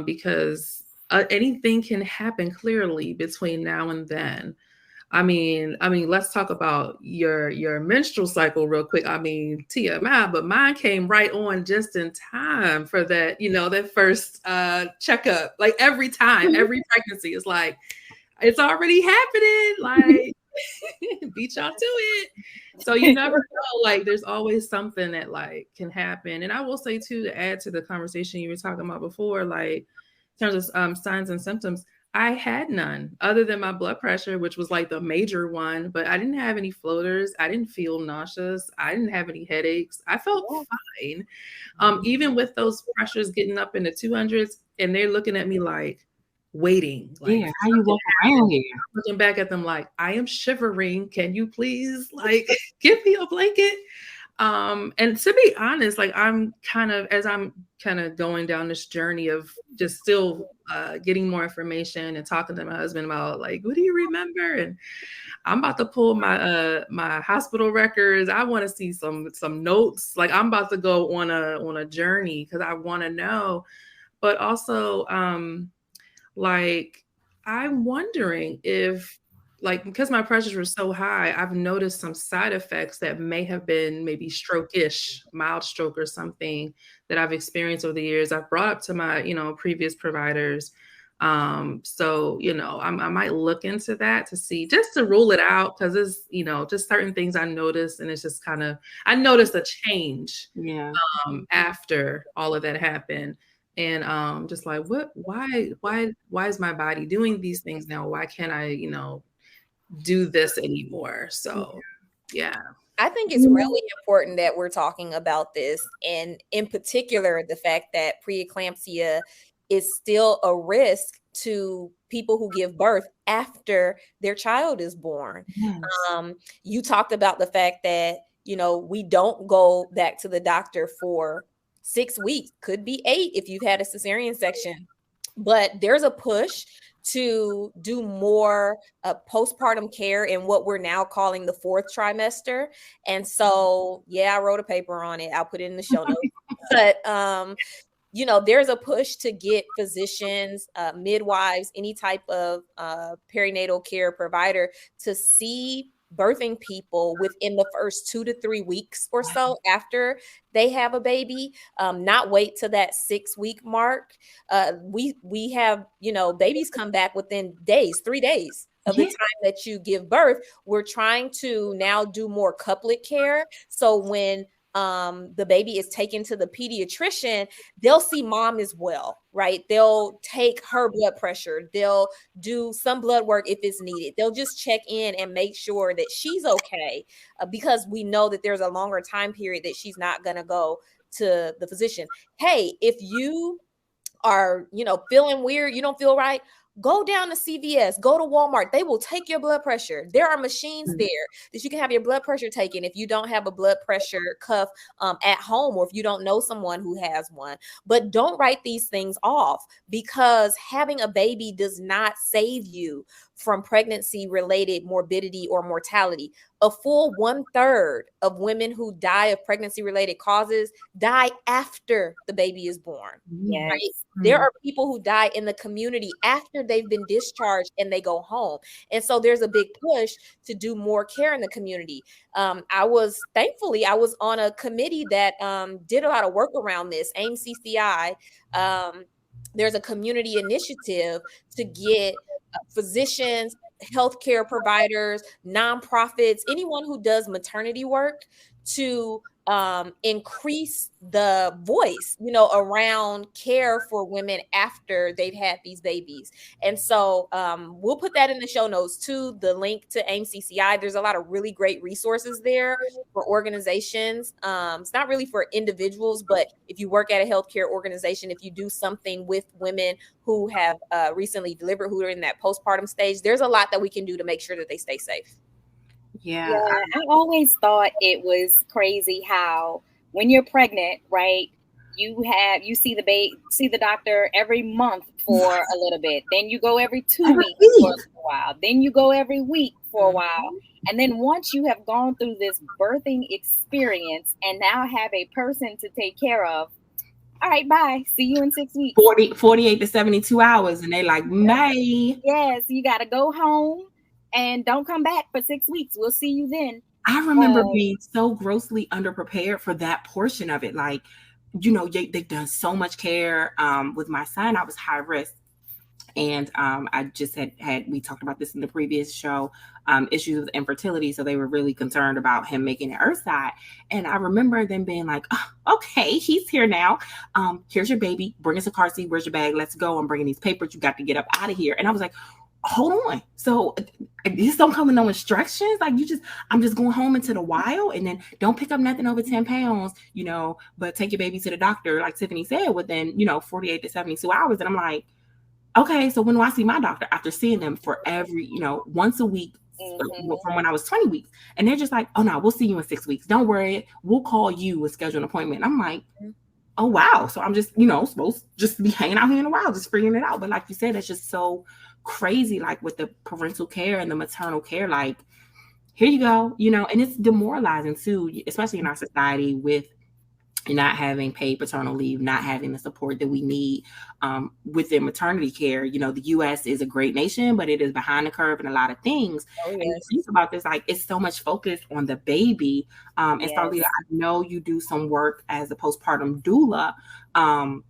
Because anything can happen clearly between now and then. I mean, let's talk about your menstrual cycle real quick. I mean, TMI, but mine came right on just in time for that, that first checkup. Like every time, every pregnancy is like, it's already happening. Like, beat y'all to it. So you never know. Like, there's always something that like can happen. And I will say too, to add to the conversation you were talking about before, like in terms of signs and symptoms, I had none other than my blood pressure, which was like the major one, but I didn't have any floaters. I didn't feel nauseous. I didn't have any headaches. I felt fine. Even with those pressures getting up in the 200s, and they're looking at me like, waiting. Like, yeah, how you walk around here? Looking back at them like, I am shivering. Can you please like give me a blanket? And to be honest, like I'm kind of going down this journey of just still getting more information and talking to my husband about like, what do you remember? And I'm about to pull my hospital records. I want to see some notes. Like I'm about to go on a journey because I want to know. But also, like I'm wondering if, like, because my pressures were so high, I've noticed some side effects that may have been maybe stroke-ish, mild stroke or something that I've experienced over the years. I've brought up to my, previous providers. So, I might look into that to see, just to rule it out, because it's, just certain things I noticed, and it's just I noticed a change after all of that happened. And just like, why is my body doing these things now? Why can't I, do this anymore? So yeah, I think it's really important that we're talking about this, and in particular the fact that preeclampsia is still a risk to people who give birth after their child is born. Yes. You talked about the fact that we don't go back to the doctor for 6 weeks, could be 8 if you've had a cesarean section, but there's a push to do more postpartum care in what we're now calling the 4th trimester. And so, I wrote a paper on it. I'll put it in the show notes. But, there's a push to get physicians, midwives, any type of perinatal care provider to see birthing people within the first 2 to 3 weeks or so after they have a baby, not wait to that 6-week mark. We have, babies come back within days, 3 days of the time that you give birth. We're trying to now do more couplet care. So when the baby is taken to the pediatrician, they'll see mom as well, right? They'll take her blood pressure. They'll do some blood work if it's needed. They'll just check in and make sure that she's okay, because we know that there's a longer time period that she's not going to go to the physician. Hey, if you are, feeling weird, you don't feel right, go down to CVS, go to Walmart. They will take your blood pressure. There are machines there that you can have your blood pressure taken if you don't have a blood pressure cuff at home, or if you don't know someone who has one. But don't write these things off, because having a baby does not save you from pregnancy-related morbidity or mortality. A full 1/3 of women who die of pregnancy-related causes die after the baby is born. Yes. Right? There are people who die in the community after they've been discharged and they go home. And so there's a big push to do more care in the community. I was on a committee that did a lot of work around this, AIM CCI. There's a community initiative to get physicians, healthcare providers, nonprofits, anyone who does maternity work to increase the voice, around care for women after they've had these babies. And so we'll put that in the show notes too, the link to AIM CCI. There's a lot of really great resources there for organizations. It's not really for individuals, but if you work at a healthcare organization, if you do something with women who have recently delivered, who are in that postpartum stage, there's a lot that we can do to make sure that they stay safe. Yeah. I always thought it was crazy how when you're pregnant, right, you see the doctor every month for a little bit. Then you go every 2 weeks for a little while. Then you go every week for a while. And then once you have gone through this birthing experience and now have a person to take care of, all right, bye. See you in 6 weeks. 48 to 72 hours. And they like, May. Yes, you got to go home and don't come back for 6 weeks. We'll see you then. I remember being so grossly underprepared for that portion of it. Like, you know, they've done so much care. With my son, I was high risk. And I just we talked about this in the previous show, issues with infertility. So they were really concerned about him making it earthside. And I remember them being like, oh, okay, he's here now. Here's your baby. Bring us a car seat. Where's your bag? Let's go. I'm bringing these papers. You got to get up out of here. And I was like, hold on. So just don't come with no instructions. Like I'm just going home into the wild, and then don't pick up nothing over 10 pounds, you know, but take your baby to the doctor, like Tiffany said, within, 48 to 72 hours. And I'm like, okay, so when do I see my doctor? After seeing them for every, once a week from when I was 20 weeks. And they're just like, oh no, we'll see you in 6 weeks. Don't worry. We'll call you and schedule an appointment. And I'm like, oh wow. So I'm just, supposed to just be hanging out here in the wild, just figuring it out. But like you said, it's just so crazy, like with the parental care and the maternal care, like here you go, and it's demoralizing too, especially in our society with not having paid paternal leave, not having the support that we need within maternity care. The U.S. is a great nation, but it is behind the curve in a lot of things. Oh, yes. And you think about this, like it's so much focus on the baby. And yes. Starlita, I know you do some work as a postpartum doula, and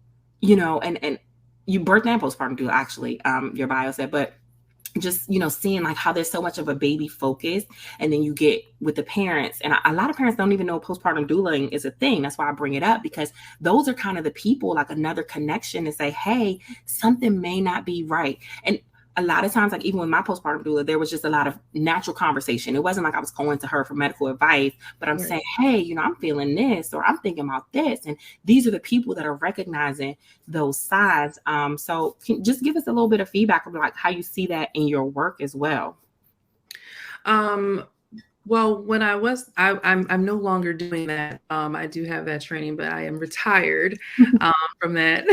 you birthed and postpartum doula, actually, your bio said, but just, seeing like how there's so much of a baby focus, and then you get with the parents, and a lot of parents don't even know postpartum doulaing is a thing. That's why I bring it up, because those are kind of the people, like another connection to say, hey, something may not be right. And a lot of times, like even with my postpartum doula, there was just a lot of natural conversation. It wasn't like I was going to her for medical advice, but I'm saying, hey, I'm feeling this, or I'm thinking about this. And these are the people that are recognizing those sides. So just give us a little bit of feedback of like how you see that in your work as well. Well, when I'm no longer doing that. I do have that training, but I am retired from that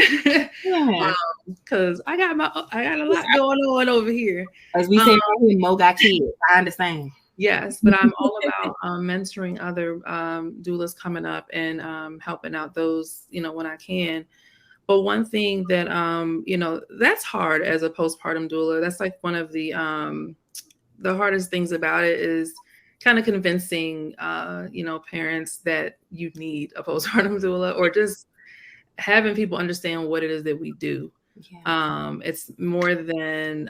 because I got a lot going on over here. As we say, Mo got kids. I understand. Yes, but I'm all about mentoring other doulas coming up and helping out those, when I can. But one thing that that's hard as a postpartum doula. That's like one of the hardest things about it is kind of convincing, parents that you need a postpartum doula, or just having people understand what it is that we do. Yeah. It's more than,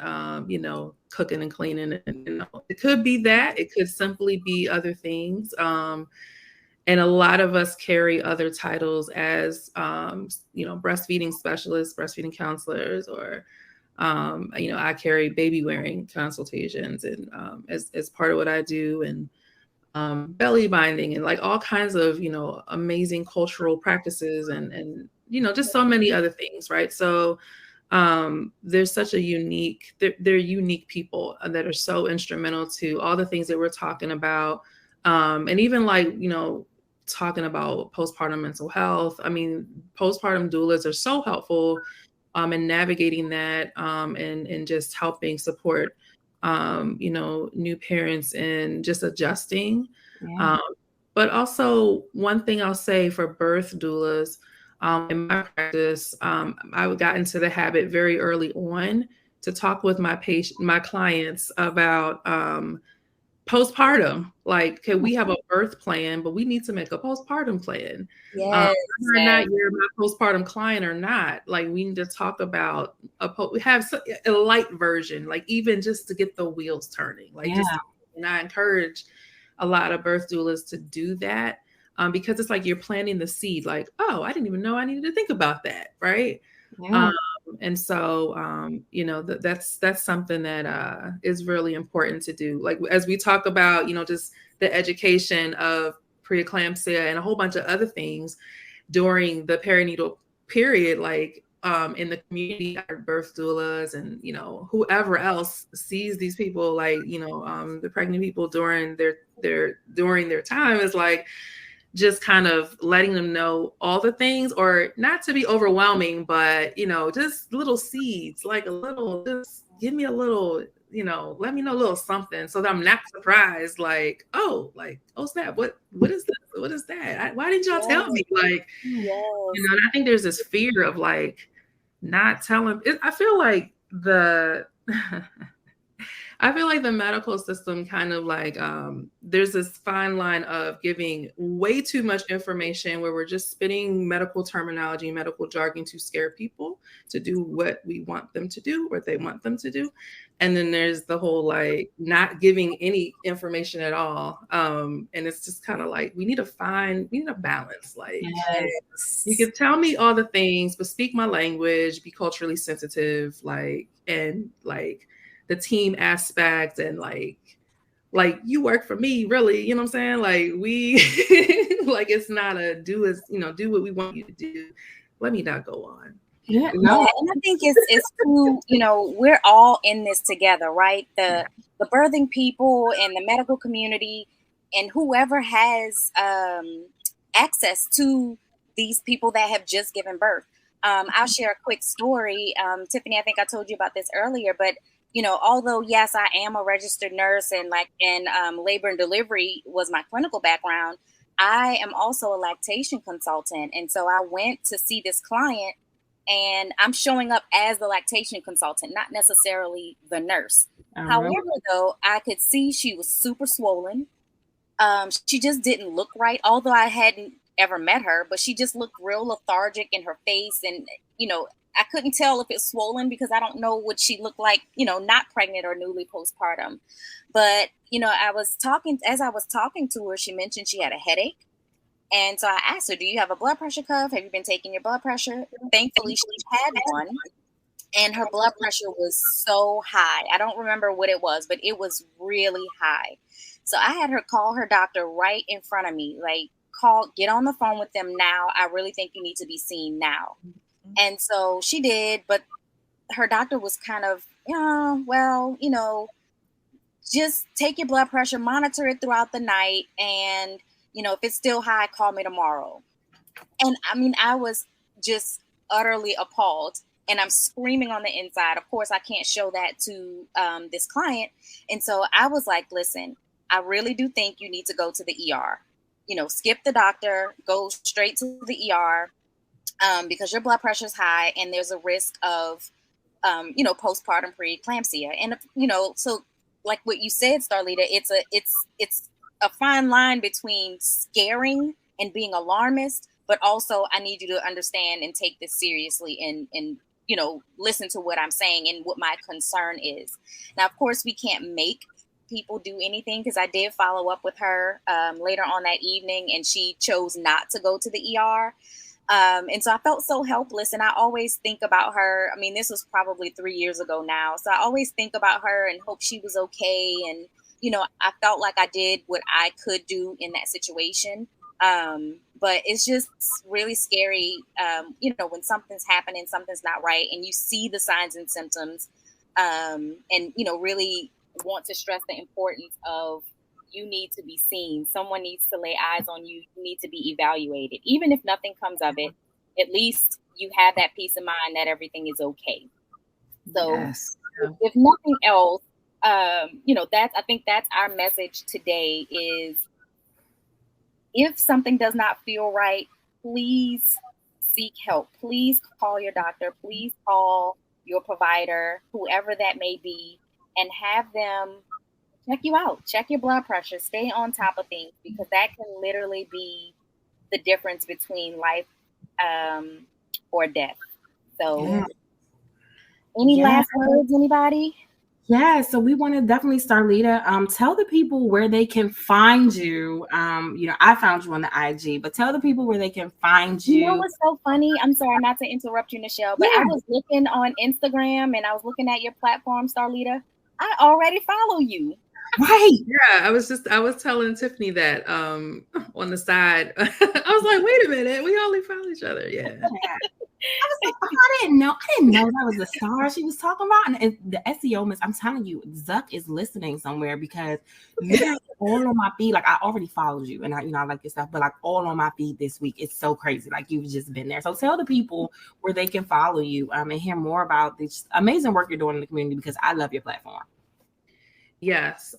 cooking and cleaning. And, it could be that. It could simply be other things. And a lot of us carry other titles as, breastfeeding specialists, breastfeeding counselors, or I carry baby wearing consultations, and as part of what I do, and belly binding, and like all kinds of, amazing cultural practices, and just so many other things. Right. So there's such a they're unique people that are so instrumental to all the things that we're talking about. And even like, talking about postpartum mental health. I mean, postpartum doulas are so helpful and navigating that, and just helping support, new parents and just adjusting. Yeah. But also one thing I'll say for birth doulas, in my practice, I got into the habit very early on to talk with my clients about postpartum. Like, okay, we have a birth plan, but we need to make a postpartum plan. Yes, whether or not you're my postpartum client or not, like we need to talk about we have a light version, like even just to get the wheels turning. Like, and I encourage a lot of birth doulas to do that, because it's like you're planting the seed. Like, oh, I didn't even know I needed to think about that, right? Yeah. And so, that's something that is really important to do. Like, as we talk about, just the education of preeclampsia and a whole bunch of other things during the perinatal period, like in the community, our birth doulas and, whoever else sees these people, like, the pregnant people during their time, is like, just kind of letting them know all the things, or not to be overwhelming, but, just little seeds, like just give me a little, let me know a little something so that I'm not surprised, like, oh snap, what is this? What is that? Why didn't y'all tell me? Like, and I think there's this fear of like not telling. I feel like the medical system kind of like, there's this fine line of giving way too much information where we're just spitting medical terminology, medical jargon to scare people to do what we want them to do, or they want them to do. And then there's the whole like not giving any information at all. And it's just kind of like, we need a balance. Like, you can tell me all the things, but speak my language, be culturally sensitive, like, and like, the team aspect, and like you work for me, really, you know what I'm saying? Like, we like, it's not a do what we want you to do. Let me not go on. Yeah, no, and I think it's too, we're all in this together, right? The birthing people and the medical community and whoever has access to these people that have just given birth. I'll share a quick story. Tiffany, I think I told you about this earlier, but although yes, I am a registered nurse and labor and delivery was my clinical background, I am also a lactation consultant. And so I went to see this client, and I'm showing up as the lactation consultant, not necessarily the nurse. However, though, I could see she was super swollen. She just didn't look right, although I hadn't ever met her, but she just looked real lethargic in her face. And, I couldn't tell if it's swollen because I don't know what she looked like, not pregnant or newly postpartum. But, as I was talking to her, she mentioned she had a headache. And so I asked her, do you have a blood pressure cuff? Have you been taking your blood pressure? Thankfully, she had one. And her blood pressure was so high. I don't remember what it was, but it was really high. So I had her call her doctor right in front of me, like, get on the phone with them now. I really think you need to be seen now. And so she did, but her doctor was kind of, just take your blood pressure, monitor it throughout the night. And, if it's still high, call me tomorrow. And I mean, I was just utterly appalled, and I'm screaming on the inside. Of course, I can't show that to this client. And so I was like, listen, I really do think you need to go to the ER. Skip the doctor, go straight to the ER. Because your blood pressure is high and there's a risk of, postpartum preeclampsia. And, so like what you said, Starlita, it's a fine line between scaring and being alarmist, but also I need you to understand and take this seriously and listen to what I'm saying and what my concern is. Now, of course, we can't make people do anything, because I did follow up with her later on that evening, and she chose not to go to the ER. And so I felt so helpless, and I always think about her. I mean, this was probably 3 years ago now. So I always think about her and hope she was okay. And, I felt like I did what I could do in that situation. But it's just really scary, when something's happening, something's not right, and you see the signs and symptoms, and, really want to stress the importance of, you need to be seen. Someone needs to lay eyes on you. You need to be evaluated. Even if nothing comes of it, at least you have that peace of mind that everything is okay. So if nothing else, I think that's our message today is, if something does not feel right, please seek help. Please call your doctor. Please call your provider, whoever that may be, and have them check you out, check your blood pressure, stay on top of things, because that can literally be the difference between life or death. So any last words, anybody? Yeah, so we want to definitely, Starlita, tell the people where they can find you. I found you on the IG, but tell the people where they can find you. You know what's so funny? I'm sorry not to interrupt you, Nichelle, but I was looking on Instagram and I was looking at your platform, Starlita. I already follow you. Right. Yeah, I was telling Tiffany that on the side. I was like, wait a minute, we only follow each other. Yeah. was like, oh, I didn't know that was the star she was talking about. And the SEO miss, I'm telling you, Zuck is listening somewhere, because literally all on my feed, like I already followed you and I like your stuff, but like all on my feed this week, it's so crazy. Like you've just been there. So tell the people where they can follow you and hear more about this amazing work you're doing in the community, because I love your platform. Yes.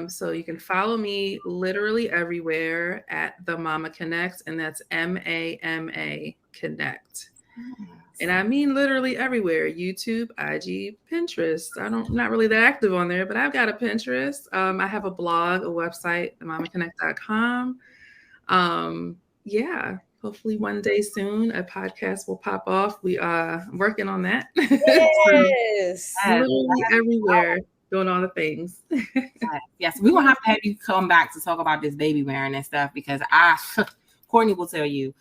So you can follow me literally everywhere at the MoMMA Connect, and that's MAMA Connect. Yes. And I mean literally everywhere: YouTube, IG, Pinterest. I'm not really that active on there, but I've got a Pinterest. I have a blog, a website, themommaconnect.com. Yeah. Hopefully one day soon a podcast will pop off. We are working on that. Yes. So, literally everywhere. Doing all the things. Yes, we will have to have you come back to talk about this baby wearing and stuff, because Courtney will tell you,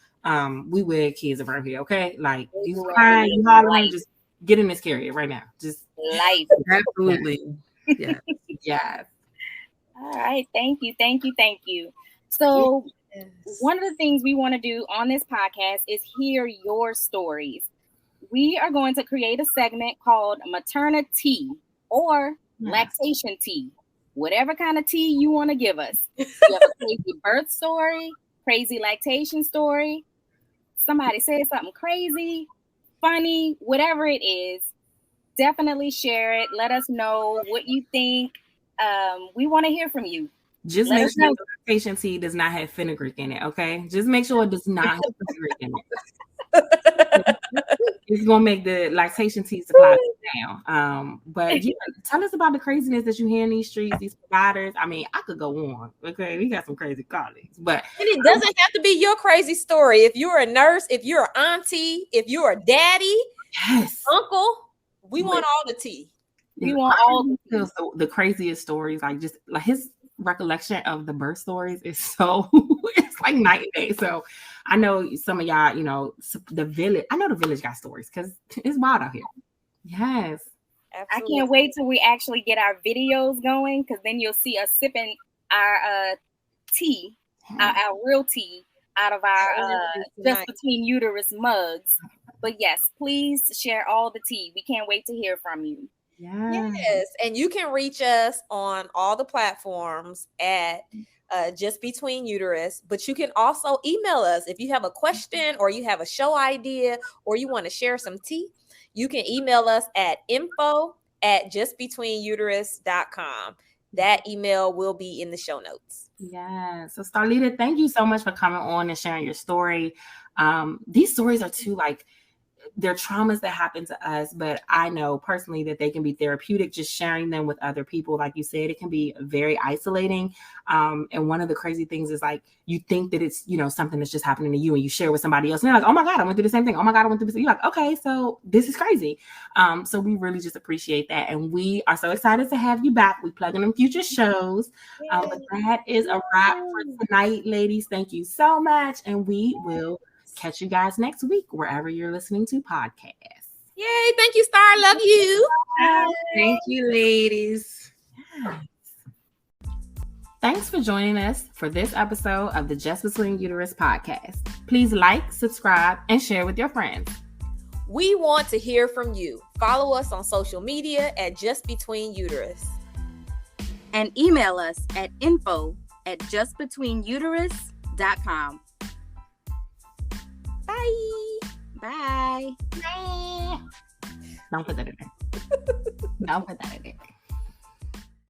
we wear kids around here, okay? Like you crying, you hollering, just get in this carrier right now. Just life. Absolutely. Yeah. Yes. All right. Thank you. So one of the things we want to do on this podcast is hear your stories. We are going to create a segment called Maternity or Lactation tea, whatever kind of tea you want to give us. You have a crazy birth story, crazy lactation story, somebody said something crazy, funny, whatever it is, definitely share it. Let us know what you think. We want to hear from you. Just make sure the lactation tea does not have fenugreek in it, okay? Just make sure it does not have fenugreek in it. It's gonna make the lactation tea supply down. But yeah, tell us about the craziness that you hear in these streets, these providers. I mean, I could go on. Okay, we got some crazy colleagues, but and it doesn't have to be your crazy story. If you're a nurse, if you're an auntie, if you're a daddy, yes, uncle, we want all the tea. We want all the craziest stories. Like just like his recollection of the birth stories is so it's like night and day. So I know some of y'all, the village. I know the village got stories because it's wild out here. Yes. Absolutely. I can't wait till we actually get our videos going, because then you'll see us sipping our tea, our real tea out of our just between uterus mugs. But yes, please share all the tea. We can't wait to hear from you. Yes. And you can reach us on all the platforms at Just Between Uterus, but you can also email us if you have a question or you have a show idea or you want to share some tea. You can email us at info@justbetweenuterus.com. That email will be in the show notes. Yeah. So Starlita, thank you so much for coming on and sharing your story. These stories are too they're traumas that happen to us, but I know personally that they can be therapeutic. Just sharing them with other people, like you said, it can be very isolating. And one of the crazy things is like you think that it's something that's just happening to you, and you share with somebody else, and they're like, "Oh my God, I went through the same thing. Oh my God, I went through this." You're like, "Okay, so this is crazy." So we really just appreciate that, and we are so excited to have you back. We plug in them future shows, but that is a wrap for tonight, ladies. Thank you so much, and we will catch you guys next week wherever you're listening to podcasts. Yay! Thank you, Star. Love you. Bye. Thank you, ladies. Yes. Thanks for joining us for this episode of the Just Between Uterus podcast. Please like, subscribe, and share with your friends. We want to hear from you. Follow us on social media at Just Between Uterus. And email us at info@justbetweenuterus.com. Bye. Bye. Don't put that in there. Don't put that in there.